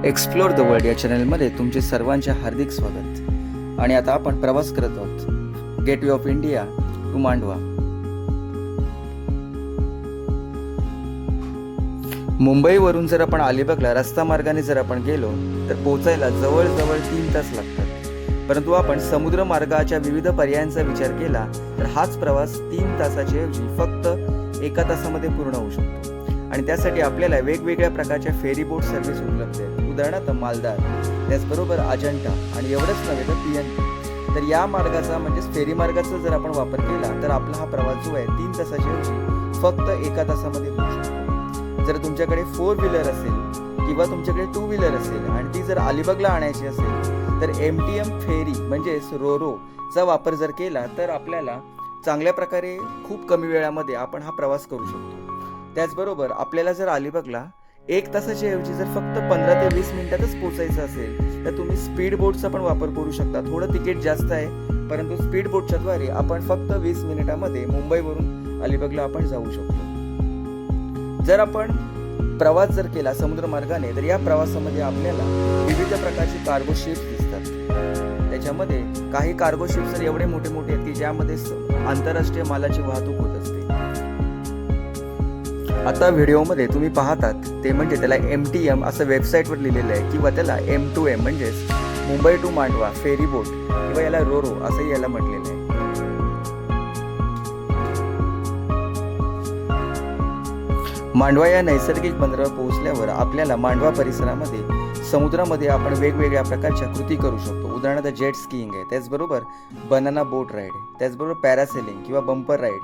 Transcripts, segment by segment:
Explore the world या चॅनलमध्ये तुमचे सर्वांचे हार्दिक स्वागत. आणि आता आपण प्रवास करत आहोत gateway of India to Mandwa. मुंबईवरून जर आपण अलिबागला रस्ता मार्गाने जर आपण गेलो तर पोहोचायला जवळजवळ 3 तास लागतात. परंतु आपण समुद्र मार्गाच्या विविध पर्यायांचा विचार केला तर हाच प्रवास 3 तासाच्या ऐवजी फक्त 1 तासामध्ये पूर्ण होऊ शकतो. आणि त्यासाठी आपल्याला वेगवेगळ्या प्रकारच्या फेरी बोट सर्व्हिस उपलब्ध आहेत. उदाहरणार्थ मालदार, त्याचबरोबर अजंठा आणि एवढंच नव्हे तर PNP. तर या मार्गाचा म्हणजेच फेरी मार्गाचा जर आपण वापर केला तर आपला हा प्रवास जो आहे 3 तासाच्या ऐवजी फक्त 1 तासामध्ये होऊ शकतो. जर तुमच्याकडे 4 व्हीलर असेल किंवा तुमच्याकडे 2 व्हीलर असेल आणि ती जर अलिबागला आणायची असेल तर MTM फेरी म्हणजेच रोरो चा वापर जर केला तर आपल्याला चांगल्या प्रकारे खूप कमी वेळामध्ये आपण हा प्रवास करू शकतो. त्याचबरोबर आपल्याला जर अलिबागला 1 तासाच्या ऐवजी जर फक्त 15 ते 20 मिनिटातच पोहोचायचं असेल तर तुम्ही स्पीड बोटचा पण वापर करू शकता. थोडं तिकीट जास्त आहे, परंतु स्पीड बोटच्या द्वारे आपण फक्त 20 मिनिटामध्ये मुंबईवरून अलिबागला आपण जाऊ शकतो. जर आपण प्रवास जर केला समुद्र मार्गाने तर या प्रवासामध्ये आपल्याला विविध प्रकारचे कार्गो शिप्स दिसतात. त्याच्यामध्ये काही कार्गो शिप्स तर एवढे मोठे मोठे आहेत की ज्यामध्ये आंतरराष्ट्रीय मालाची वाहतूक होत असते. आता व्हिडिओमध्ये तुम्ही पाहतात ते म्हणजे त्याला MTM असं वेबसाईटवर लिहिलेलं आहे किंवा त्याला M2M म्हणजेच Mumbai to Mandwa ferry boat किंवा याला रोरो असंही याला म्हटलेलं आहे. मांडवा या नैसर्गिक बंदरावर पोहोचल्यावर आपल्याला मांडवा परिसरामध्ये समुद्रामध्ये आपण वेगवेगळ्या प्रकारच्या कृती करू शकतो. उदाहरणार्थ जेट स्कीइंग आहे, त्याचबरोबर बनाना बोट राईड, त्याचबरोबर पॅरासेलिंग किंवा बंपर राईड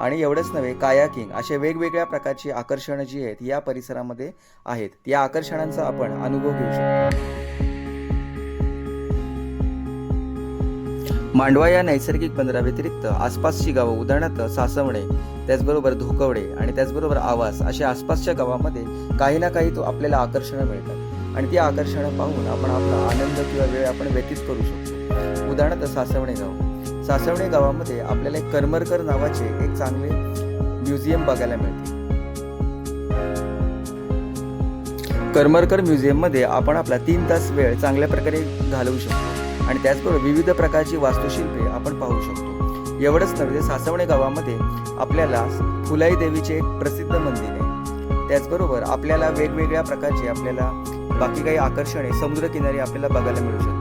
आणि एवढंच नव्हे कायाकिंग अशा वेगवेगळ्या प्रकारची आकर्षणं जी आहेत या परिसरामध्ये आहेत. या आकर्षणांचा आपण अनुभव घेऊ शकतो. मांडवा या नैसर्गिक बंदराव्यतिरिक्त आसपासची गावं उदाहरणार्थ सासवणे, त्याचबरोबर धोकवडे आणि त्याचबरोबर आवास अशा आसपासच्या गावामध्ये काही ना काही तो आपल्याला आकर्षणं मिळतात आणि ती आकर्षणं पाहून आपण आपला आनंद किंवा वेळ आपण व्यतीत करू शकतो. उदाहरणार्थ सासवणे गाव. सासवणे गावामध्ये आपल्याला एक करमरकर नावाचे एक चांगले म्युझियम बघायला मिळते. करमरकर म्युझियम मध्ये आपण आपला 3 तास वेळ चांगल्या प्रकारे घालवू शकतो आणि त्याचबरोबर विविध प्रकारची वास्तुशिल्पे आपण पाहू शकतो. एवढंच नव्हे, सासवणे गावामध्ये आपल्याला फुलाई देवीचे एक प्रसिद्ध मंदिर आहे. त्याचबरोबर आपल्याला वेगवेगळ्या प्रकारचे आपल्याला बाकी काही आकर्षणे समुद्रकिनारी आपल्याला बघायला मिळू शकतात.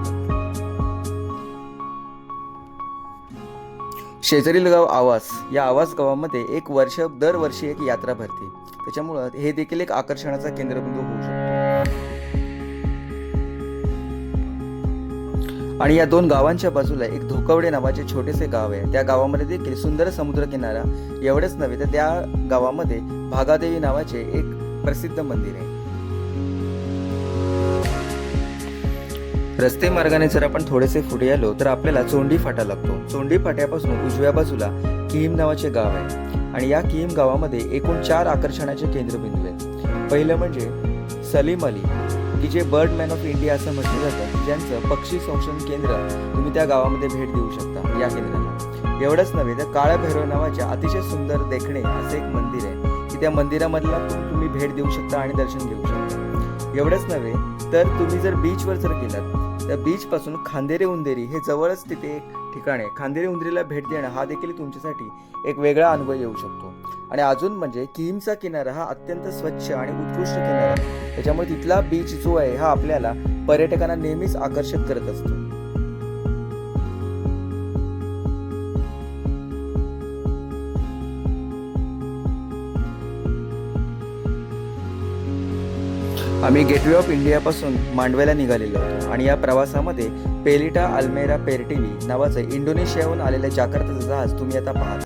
शेजारील गाव आवास. या आवास गावामध्ये दरवर्षी एक यात्रा भरते. त्याच्यामुळं हे देखील एक आकर्षणाचा केंद्रबिंदू होऊ शकतो. आणि या 2 गावांच्या बाजूला एक धोकवडे नावाचे छोटेसे गाव आहे. त्या गावामध्ये देखील सुंदर समुद्रकिनारा. एवढेच नव्हे तर त्या गावामध्ये भागादेवी नावाचे एक प्रसिद्ध मंदिर आहे. रस्ते मार्गाने जर आपण थोडेसे पुढे आलो तर आपल्याला चोंडी फाटा लागतो. चोंडी फाट्यापासून उजव्या बाजूला किहीम नावाचे गाव आहे आणि या किहीम गावामध्ये एकूण 4 आकर्षणाचे केंद्रबिंदू आहेत. पहिलं म्हणजे सलीम अली की जे बर्ड मॅन ऑफ इंडिया असं म्हटलं जातं, ज्यांचं पक्षी संशोधन केंद्र तुम्ही त्या गावामध्ये भेट देऊ शकता या केंद्राला. एवढंच नव्हे तर काळा भैरव नावाचे अतिशय सुंदर देखणे असे एक मंदिर आहे की त्या मंदिरामधला तुम्ही भेट देऊ शकता आणि दर्शन घेऊ शकता. एवढंच नव्हे तर तुम्ही जर बीचवर जर गेलात तर बीच पासून खांदेरे उंदेरी हे जवळच तिथे एक ठिकाण आहे. खांदेरे उंदेरीला भेट देणं हा देखील तुमच्यासाठी एक वेगळा अनुभव येऊ शकतो. आणि अजून म्हणजे किहीमचा किनारा हा अत्यंत स्वच्छ आणि उत्कृष्ट किनारा आहे. त्याच्यामुळे तिथला बीच जो आहे हा आपल्याला पर्यटकांना नेहमीच आकर्षित करत असतो. आम्ही गेटवे ऑफ इंडिया पासून मांडव्याला निघालेलो होतो आणि या प्रवासामध्ये पेलिटा अल्मेरा पेरटिव्ही नावाचं इंडोनेशियाहून आलेलं जाकार्ताचं जहाज तुम्ही आता पाहता.